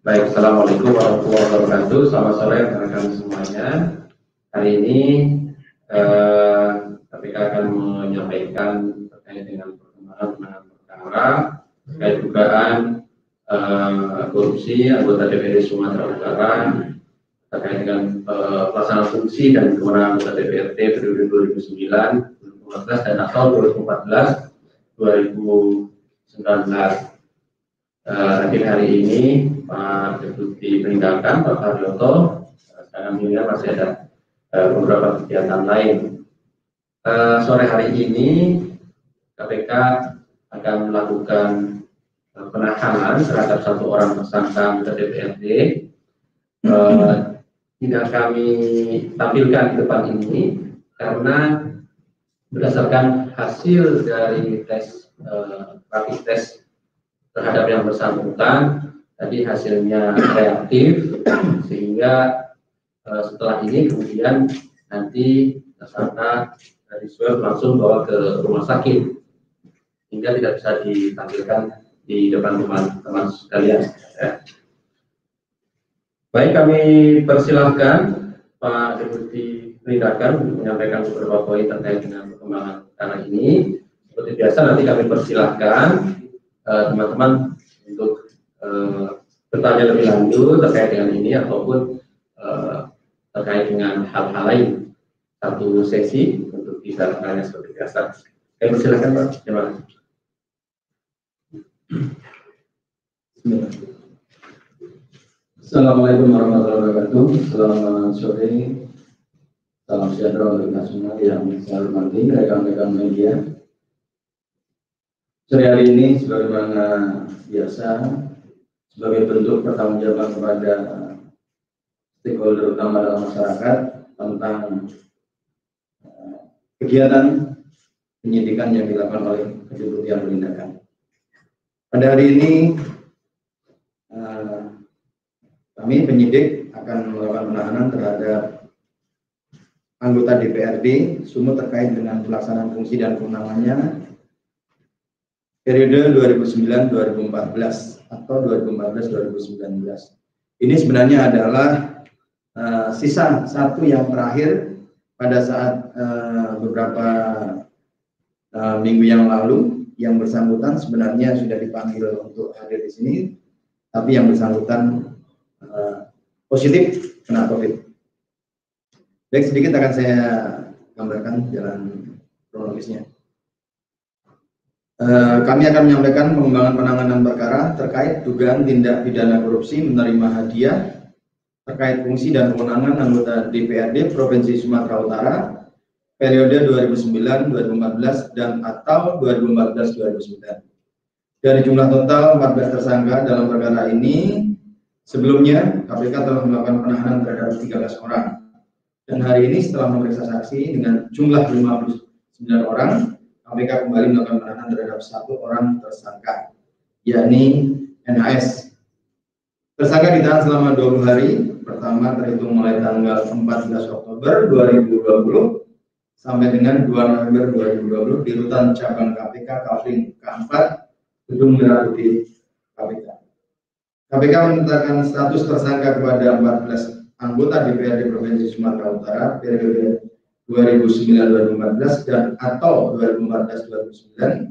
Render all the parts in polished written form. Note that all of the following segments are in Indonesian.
Baik, Assalamualaikum warahmatullahi wabarakatuh. Selamat sore rekan-rekan semuanya. Hari ini KPK akan menyampaikan terkait dengan perkembangan penanganan perkara terkait dugaan korupsi anggota DPRD Sumatera Utara terkait dengan pelaksanaan fungsi dan kewenangan anggota DPRD periode 2009, 2015 dan atau 2014, 2019. Hadir hari ini Pak Deputi Penindakan Pak Haryoto, sedangkan beliau masih ada beberapa kegiatan lain. Sore hari ini KPK akan melakukan penahanan terhadap satu orang tersangka anggota DPRD. Tidak kami tampilkan di depan ini karena berdasarkan hasil dari tes rapid test terhadap yang bersangkutan tadi hasilnya reaktif, sehingga setelah ini kemudian nanti tersangka dari swab langsung bawa ke rumah sakit hingga tidak bisa ditampilkan di depan teman-teman sekalian. Baik, kami persilahkan Pak Deputi Penindakan untuk menyampaikan beberapa poin terkait dengan perkembangan perkara ini. Seperti biasa nanti kami persilahkan teman-teman untuk bertanya lebih lanjut terkait dengan ini ataupun terkait dengan hal-hal lain. Satu sesi untuk bisa bertanya seperti biasa. Kami persilahkan Pak. Terima kasih. Assalamualaikum warahmatullahi wabarakatuh. Selamat sore. Salam sejahtera untuk kita semua yang saya hormati rekan-rekan media. Sore hari ini sebagaimana biasa sebagai bentuk pertanggungjawaban kepada stakeholder utama dalam masyarakat tentang kegiatan penyidikan yang dilakukan oleh Kedeputian Penindakan. Pada hari ini kami penyidik akan melakukan penahanan terhadap anggota DPRD Sumut terkait dengan pelaksanaan fungsi dan kewenangannya periode 2009-2014 atau 2014-2019. Ini sebenarnya adalah sisa satu yang terakhir pada saat beberapa minggu yang lalu yang bersangkutan sebenarnya sudah dipanggil untuk hadir di sini, tapi yang bersangkutan positif kena COVID. Baik, sedikit akan saya gambarkan jalan kronologisnya. Kami akan menyampaikan pengembangan penanganan perkara terkait dugaan tindak pidana korupsi menerima hadiah terkait fungsi dan kewenangan anggota DPRD Provinsi Sumatera Utara periode 2009, 2014 dan atau 2014-2019. Dari jumlah total 14 tersangka dalam perkara ini, sebelumnya KPK telah melakukan penahanan terhadap 13 orang. Dan hari ini setelah memeriksa saksi dengan jumlah 59 orang, KPK kembali melakukan penahanan terhadap satu orang tersangka, yakni NHS. Tersangka ditahan selama 20 hari, pertama terhitung mulai tanggal 14 Oktober 2020 sampai dengan 2 November 2020 di rutan cabang KPK Kavling K4 Gedung Merah Putih KPK. KPK menetapkan status tersangka kepada 14 anggota DPRD Provinsi Sumatera Utara periode 2009-2014 dan atau 2014-2009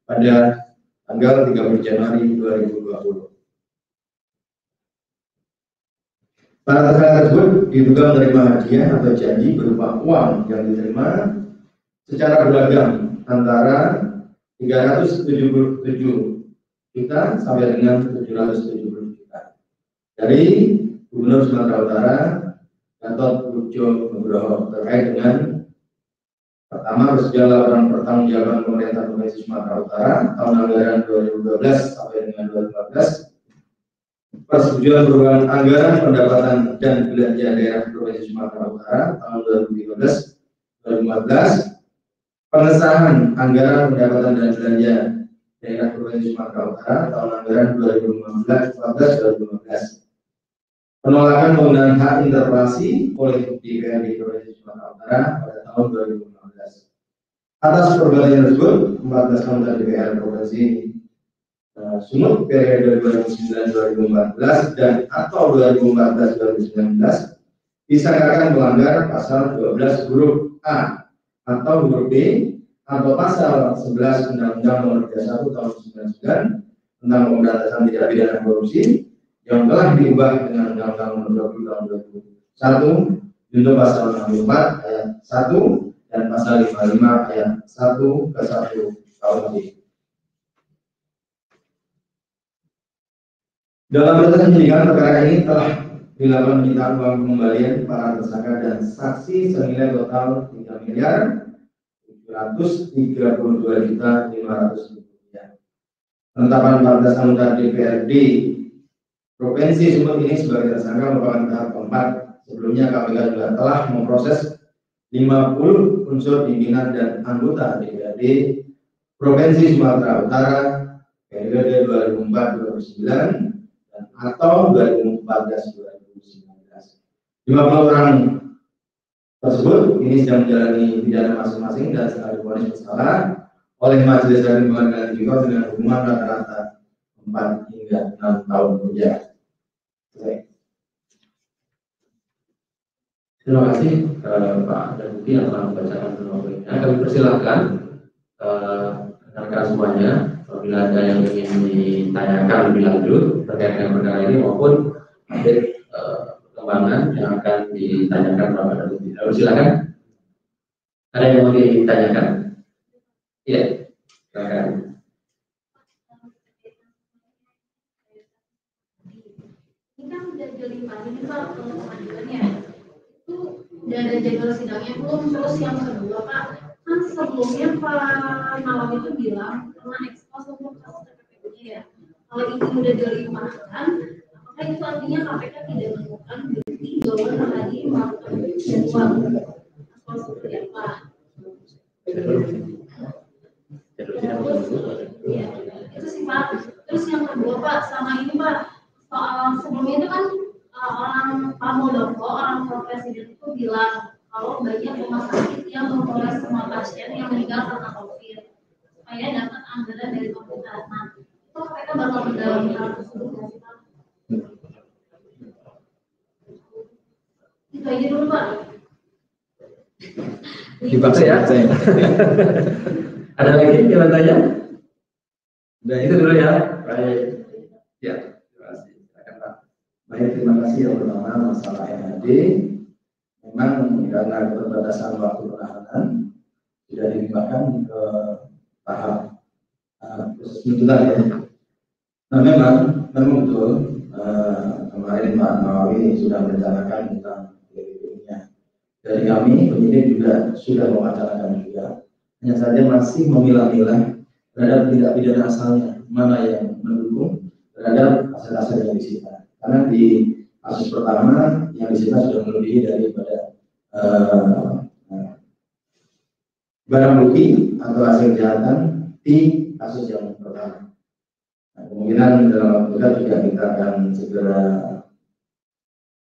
pada tanggal 30 Januari 2020. Para tersangka tersebut diduga menerima hadiah atau janji berupa uang yang diterima secara beragam antara 377 juta sampai dengan 770 juta dari Gubernur Sumatera Utara Gatot Pujo Nugroho terkait dengan pertama bersedia laporan pertanggungjawaban pemerintah Provinsi Sumatera Utara tahun anggaran 2012 sampai dengan 2014, persetujuan perubahan anggaran pendapatan dan belanja daerah Provinsi Sumatera Utara tahun 2013-2014, pengesahan anggaran pendapatan dan belanja daerah Provinsi Sumatera Utara tahun anggaran 2014-2015. Penolakan penggunaan hak interpelasi oleh DPRD Provinsi Sumatera Utara pada tahun 2015. Atas perbuatan tersebut, 14 anggota DPR Provinsi Sumut periode 2009-2014 dan atau 2014-2019 disangkakan melanggar pasal 12 huruf A atau huruf B atau pasal 11 Undang-Undang Nomor 31 Tahun 99 tentang pemberantasan tindak pidana korupsi yang telah diubah dengan Undang-Undang Nomor 20 Tahun 2001 junto pasal 64 ayat 1 dan pasal 55 ayat 1 ke 1 KUHP. Dalam proses penyidikan perkara ini telah dilakukan penyitaan uang pengembalian para tersangka dan saksi senilai total 3.732.500.000 rupiah. Penetapan 14 anggota DPRD Provinsi Sumut ini sebagai tersangka merupakan tahap keempat. Sebelumnya KPK juga telah memproses 50 unsur pimpinan dan anggota DPRD Provinsi Sumatera Utara periode 2004-2009 atau 2014-2019. 50 orang tersebut ini sedang menjalani pidana masing-masing dan setelah divonis bersalah oleh Majelis Hakim Pengadilan Tipikor dengan hukuman rata-rata 4 hingga 6 tahun penjara. Terima kasih Pak Deputi yang telah membacakan penulisannya. Kami persilahkan rekan-rekan semuanya apabila ada yang ingin ditanyakan lebih lanjut terkait dengan perkara ini maupun update perkembangan yang akan ditanyakan Bapak Deputi. Silakan. Ada yang mau ditanyakan? Iya, silakan. Ini kan udah jadi ini Pak pengadilannya itu udah ada jadwal sidangnya belum? Terus yang kedua Pak, kan sebelumnya Pak Nawam itu bilang pernah ekspos untuk kasus TPP-nya ya. Kalau ini udah dilimpahkan, apakah itu artinya KPK tidak menemukan bukti bahwa Nahadi melakukan jadwal ekspos seperti apa? Ya, itu sih Pak. Terus yang kedua Pak, sama ini Pak, soal sebelumnya itu kan orang Pak Muldoko, orang Presiden itu bilang kalau banyak rumah sakit yang memperoleh semua pasien yang meninggal karena COVID supaya dapat anggaran dari pemerintah. Nah, itu mereka bakal mendalami hal tersebut nggak sih Pak? Itu aja dulu Pak. Dipaksa ya. Ada lagi yang bertanya? Udah itu dulu ya. Baik. Ya, terima kasih. Silakan Pak. Baik, terima kasih. Yang pertama masalah NAD. Memang karena keterbatasan waktu penahanan sudah dilimpahkan ke tahap proses tuntutan ya. Nah memang betul kemarin Pak Nawawi sudah merencanakan tentang PPP-nya. Dari kami penyidik juga sudah mewacanakan juga. Hanya saja masih memilah-milah terhadap tindak pidana asalnya mana yang mendukung terhadap aset-aset yang disita. Karena di kasus pertama yang disita sudah melebihi daripada barang bukti atau hasil kejahatan di kasus yang pertama. Nah, kemungkinan dalam waktu dekat juga kita akan segera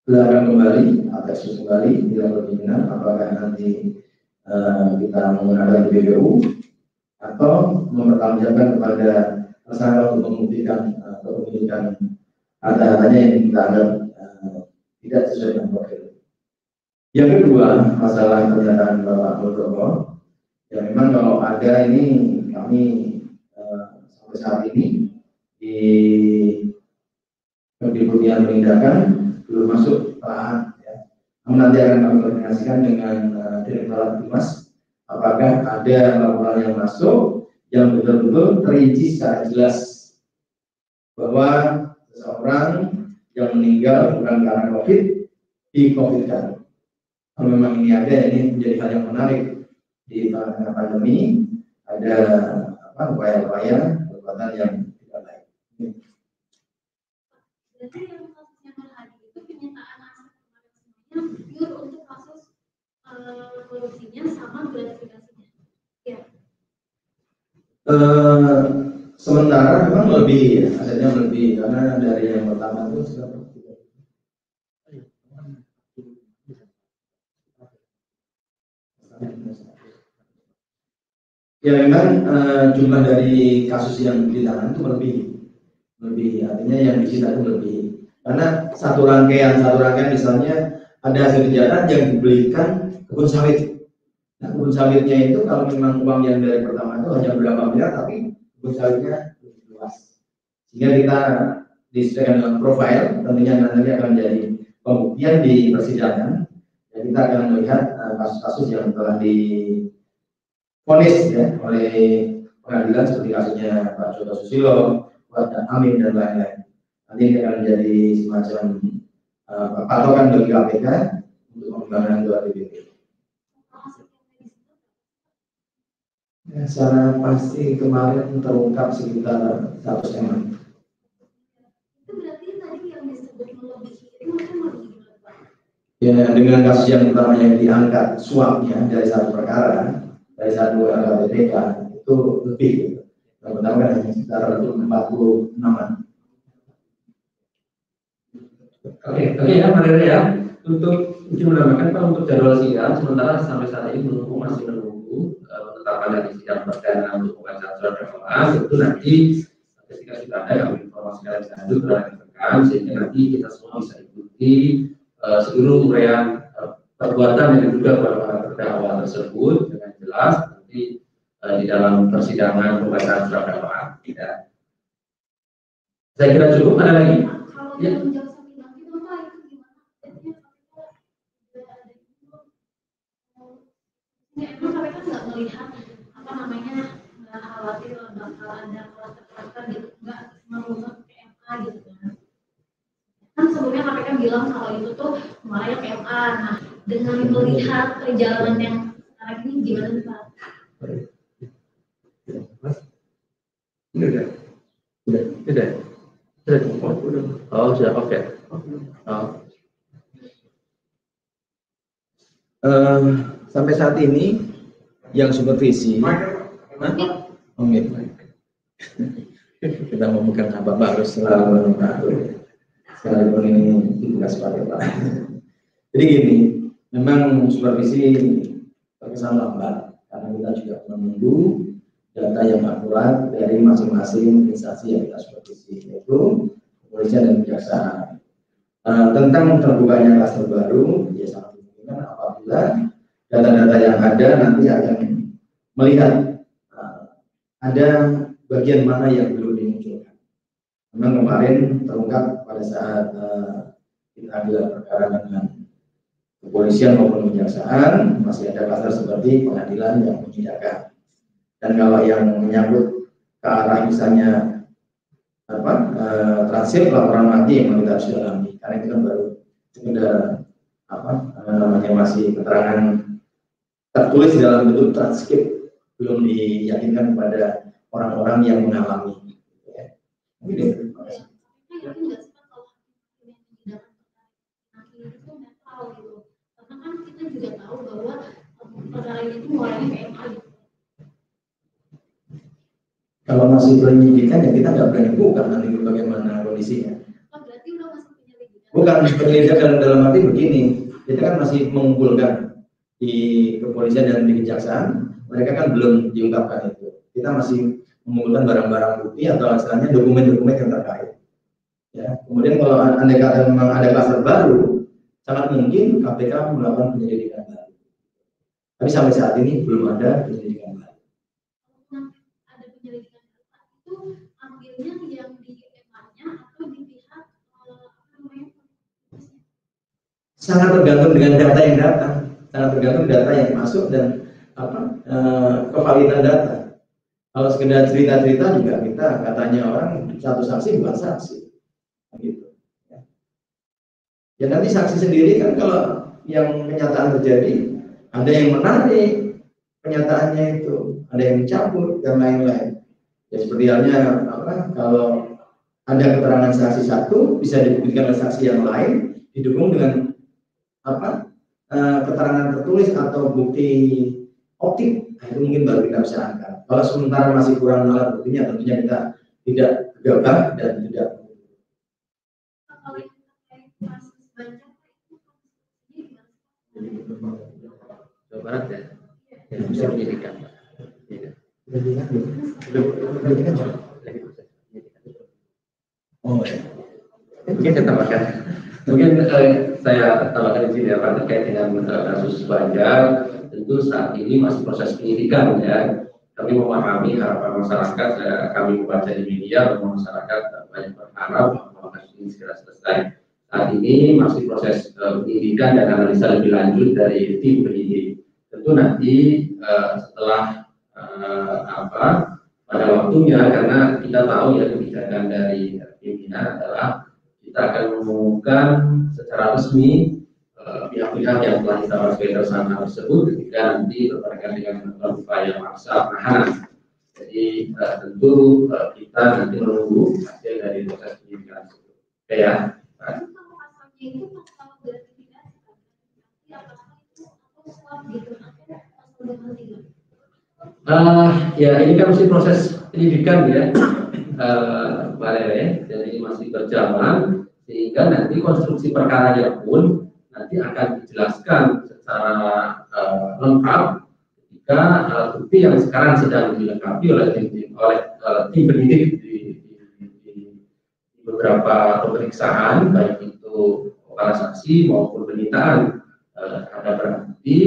belakan kembali atau ekspos kembali bila berkeinginan apakah nanti kita menggunakan BPU atau mempertanggungjawabkan kepada tersangka untuk membuktikan atau membuktikan harta-hartanya yang kita anggap tidak sesuai dengan profil. Yang kedua, masalah pernyataan Bapak Muldoko, ya memang kalau ada ini kami sampai saat ini di Kementerian Penindakan belum masuk pelahan. Ya. Namun nanti akan kami koordinasikan dengan Direktorat Humas apakah ada laporan yang masuk yang betul-betul terinci secara jelas bahwa seseorang yang meninggal bukan karena COVID di COVID-kan. Kalau memang ini ada, ini menjadi hal yang menarik di tengah pandemi, ada upaya-upaya perbuatan yang tidak baik. Berarti yang kasusnya Nurhadi itu penyitaan aset semuanya pure untuk kasus korupsinya sama gratifikasinya. Ya. Sementara memang lebih asetnya lebih karena dari yang pertama itu sudah ya memang jumlah dari kasus yang ditangani itu lebih lebih, artinya yang disita itu lebih. Karena satu rangkaian misalnya ada hasil kejahatan yang dibelikan kebun sawit. Nah, kebun sawitnya itu kalau memang uang yang dari pertama itu hanya berapa miliar, tapi kebun sawitnya lebih luas. Sehingga kita disesuaikan dengan profil, tentunya nanti akan menjadi pembuktian di persidangan. Dan kita akan melihat kasus-kasus yang telah divonis ya oleh pengadilan seperti kasusnya Pak Joko Susilo, Pak Amin dan lain-lain. Nanti ini akan menjadi semacam patokan bagi KPK untuk pengembangan 2 TPP. Ya, secara pasti kemarin terungkap sekitar 100 M. Itu berarti tadi yang disebut melebihi itu melebihi berapa? Ya, dengan kasus yang pertama yang diangkat suapnya dari satu perkara, dari satu LKPK itu lebih. Yang pertama kan hanya sekitar 46-an. Oke ya, Pak Rere ya. Untuk izin menambahkan Pak, untuk jadwal sidang sementara sampai saat ini masih menunggu penetapan dari sidang perdana untuk pembacaan surat dakwaan. Itu nanti ketika sudah ada kami informasikan lebih lanjut kepada rekan, sehingga nanti kita semua bisa ikuti seluruh uraian perbuatan yang diduga kepada para terdakwa tersebut dengan jelas nanti di dalam persidangan pembacaan surat dakwaan. Ya. Saya kira cukup. Ada lagi? Kalau Ya. Emang mereka nggak melihat apa namanya, nggak khawatir bakal ada kluster gitu, nggak mengusut ke MA gitu kan sebelumnya KPK bilang kalau itu tuh mulai ke MA. Nah, dengan melihat perjalanan yang sekarang ini gimana nih Pak? Sudah. Oh, sudah. Oke. Sampai saat ini yang supervisi kita memegang apa harus selalu mengatur sekalipun ini tugas pakai Pak. Jadi gini, memang supervisi terkesan lambat karena kita juga menunggu data yang akurat dari masing-masing instansi yang kita supervisi, yaitu kepolisian dan kejaksaan. Tentang terbukanya klaster baru, ya sangat dimungkinkan apabila data-data yang ada nanti akan melihat ada bagian mana yang belum dimunculkan. Memang kemarin terungkap pada saat kita gelar perkara dengan kepolisian maupun kejaksaan masih ada klaster seperti pengadilan yang menyidangkan. Dan kalau yang menyangkut ke arah misalnya transkrip laporan mati yang kita harus dalami, karena itu kan baru sekedar namanya masih keterangan tertulis dalam bentuk transkrip, belum diyakinkan kepada orang-orang yang mengalami. Ya. Mungkin karena kan kita juga tahu bahwa perkara ini mulainya ke MA. Kalau masih penyidikan ya kita nggak berani buka nanti bagaimana kondisinya. Berarti udah masuk penyelidikan. Bukan penyelidikan dalam arti begini, kita kan masih mengumpulkan di kepolisian dan di kejaksaan, mereka kan belum diungkapkan itu. Kita masih mengumpulkan barang-barang bukti atau istilahnya dokumen-dokumen yang terkait. Ya, kemudian kalau andai kata memang ada klaster baru, sangat mungkin KPK melakukan penyelidikan baru. Tapi sampai saat ini belum ada penyelidikan baru. Ada penyelidikan itu ambilnya yang di MA-nya atau di pihak sangat tergantung dengan data yang datang. Sangat tergantung data yang masuk dan kevalidan data. Kalau sekedar cerita-cerita juga kita katanya orang satu saksi bukan saksi, gitu. Ya nanti saksi sendiri kan kalau yang kenyataan terjadi ada yang menarik kenyataannya itu, ada yang mencabut dan lain-lain. Ya seperti halnya kalau ada keterangan saksi satu bisa dibuktikan oleh saksi yang lain didukung dengan keterangan tertulis atau bukti optik, nah itu mungkin baru kita bisa angkat. Kalau sementara masih kurang alat buktinya, tentunya kita tidak gegabah dan tidak. Jawa Barat ya, yang bisa penyidikan. Penyidikan Mungkin saya tambahkan. Mungkin saya tambahkan di sini ya Pak, terkait dengan kasus Banjar. Tentu saat ini masih proses penyidikan ya. Kami memahami harapan masyarakat, kami membaca di media bahwa masyarakat banyak berharap bahwa kasus ini segera selesai. Saat ini masih proses penyidikan dan analisa lebih lanjut dari tim penyidik. Tentu nanti setelah pada waktunya, karena kita tahu ya kebijakan dari pimpinan adalah kita akan mengumumkan secara resmi pihak-pihak yang telah ditetapkan sebagai tersangka tersebut ketika nanti berkaitan dengan melakukan upaya paksa penahanan. Jadi tentu kita nanti menunggu hasil dari proses penyidikan tersebut. Oke ya. Ya ini kan masih proses penyidikan ya, Pak Rere, jadi masih berjalan sehingga nanti konstruksi perkaranya pun nanti akan dijelaskan secara lengkap ketika bukti yang sekarang sedang dilengkapi oleh tim penyidik di beberapa pemeriksaan, baik itu para saksi maupun penyitaan terhadap barang bukti.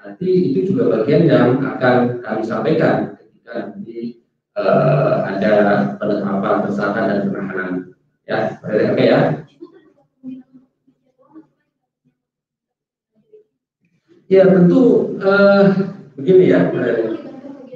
Nanti itu juga bagian yang akan kami sampaikan ketika nanti ada penetapan tersangka dan penahanan. Ya, oke ya. Ya tentu begini ya.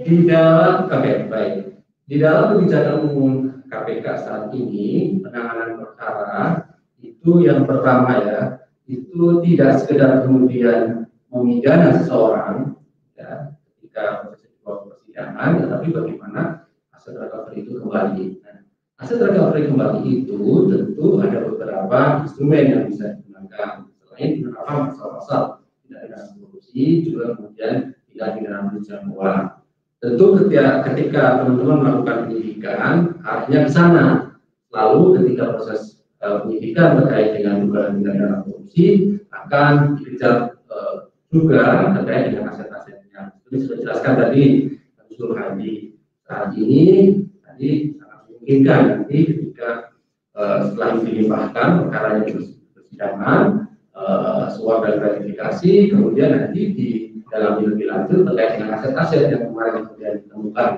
Di dalam baik. Di dalam kebijakan umum KPK saat ini penanganan perkara itu yang pertama ya, itu tidak sekedar kemudian memidana seseorang ya, ketika proses persidangan, tetapi bagaimana aset recovery itu kembali. Nah, aset recovery kembali itu tentu ada beberapa instrumen yang bisa digunakan selain penerapan pasal-pasal tindak pidana korupsi, juga kemudian tindak pidana pencucian uang. Tentu ketika teman-teman melakukan penyidikan, artinya ke sana. Lalu ketika proses penyidikan terkait dengan dugaan tindak pidana korupsi akan dikejar juga terkait dengan aset-asetnya. Ini sudah dijelaskan tadi Usul Hadi. Saat ini tadi sangat memungkinkan nanti ketika setelah dilimpahkan perkaranya di persidangan, suap dan gratifikasi, kemudian nanti di dalam lebih lanjut terkait dengan aset-aset yang kemarin kemudian ditemukan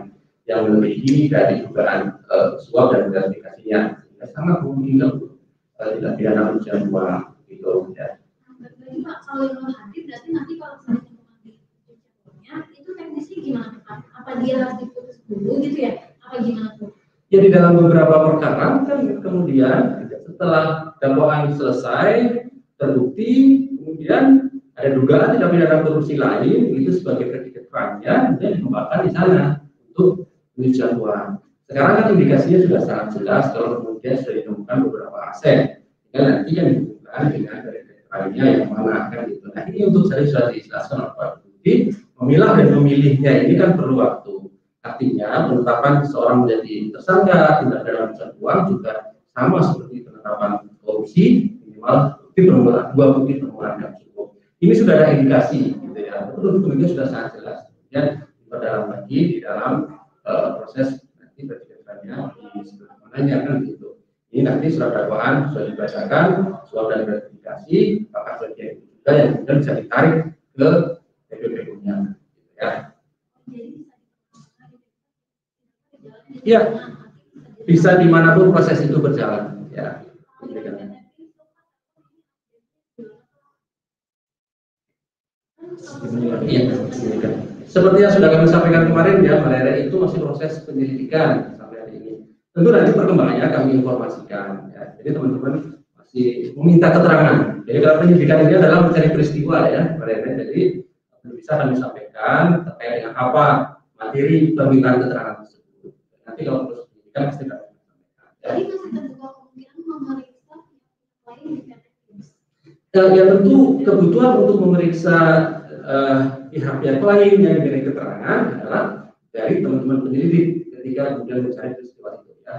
yang melebihi dari dugaan suap dan gratifikasinya. Sangat memungkinkan tidak pidana pencucian uang gitu ya. Berarti Pak, kalau yang hadir berarti nanti kalau misalnya pencuciannya itu teknisnya gimana Pak? Apa dia harus diputus dulu gitu ya? Apa gimana tuh? Ya di dalam beberapa perkara kan kemudian setelah dakwaan selesai terbukti, kemudian ada dugaan tindak pidana korupsi lain itu sebagai keterangannya kemudian dikembangkan di sana untuk pencucian uang. Sekarang kan indikasinya sudah sangat jelas kalau kemudian sudah ditemukan beberapa aset, dan nanti yang dihubungkan dengan dari keterangannya yang mana kan gitu. Nah ini untuk saya sudah dijelaskan oleh Pak Budi, memilah dan memilihnya ini kan perlu waktu. Artinya penetapan seseorang menjadi tersangka tindak pidana pencucian uang juga sama seperti penetapan korupsi, minimal bukti permulaan, 2 bukti permulaan yang cukup. Ini sudah ada indikasi, gitu ya. Betul kemudian sudah sangat jelas. Kemudian diperdalam lagi di dalam proses nanti berjalannya di sebelah mananya kan gitu. Ini nanti surat dakwaan sudah dibacakan, suap dan gratifikasi, apakah bagian itu juga yang kemudian bisa ditarik ke PPPU-nya, gitu ya. Ya, bisa dimanapun proses itu berjalan, ya. Iya, seperti yang sudah kami sampaikan kemarin ya, Mbak Rere, itu masih proses penyelidikan sampai hari ini. Tentu nanti perkembangannya kami informasikan. Ya. Jadi teman-teman masih meminta keterangan. Jadi kalau penyelidikan ini adalah mencari peristiwa ya, Mbak Rere. Jadi bisa kami sampaikan terkait dengan apa materi permintaan keterangan tersebut. Nanti kalau proses penyelidikan pasti kami sampaikan. Ya. Jadi masih terbuka kemungkinan memeriksa lain di PT. Ya tentu kebutuhan untuk memeriksa pihak-pihak lain yang diberi keterangan adalah dari teman-teman penyelidik ketika kemudian mencari peristiwa itu ya.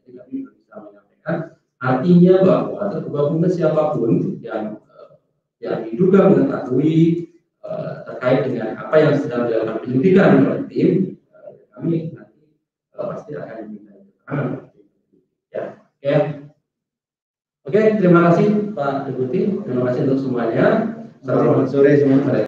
Jadi kami bisa menyampaikan artinya bahwa tergabungnya siapapun yang diduga mengetahui terkait dengan apa yang sedang dilakukan penyelidikan oleh tim, kami nanti pasti akan diminta keterangan ya. Oke. Oke, terima kasih Pak Deputi, terima kasih untuk semuanya. Selamat sore semua.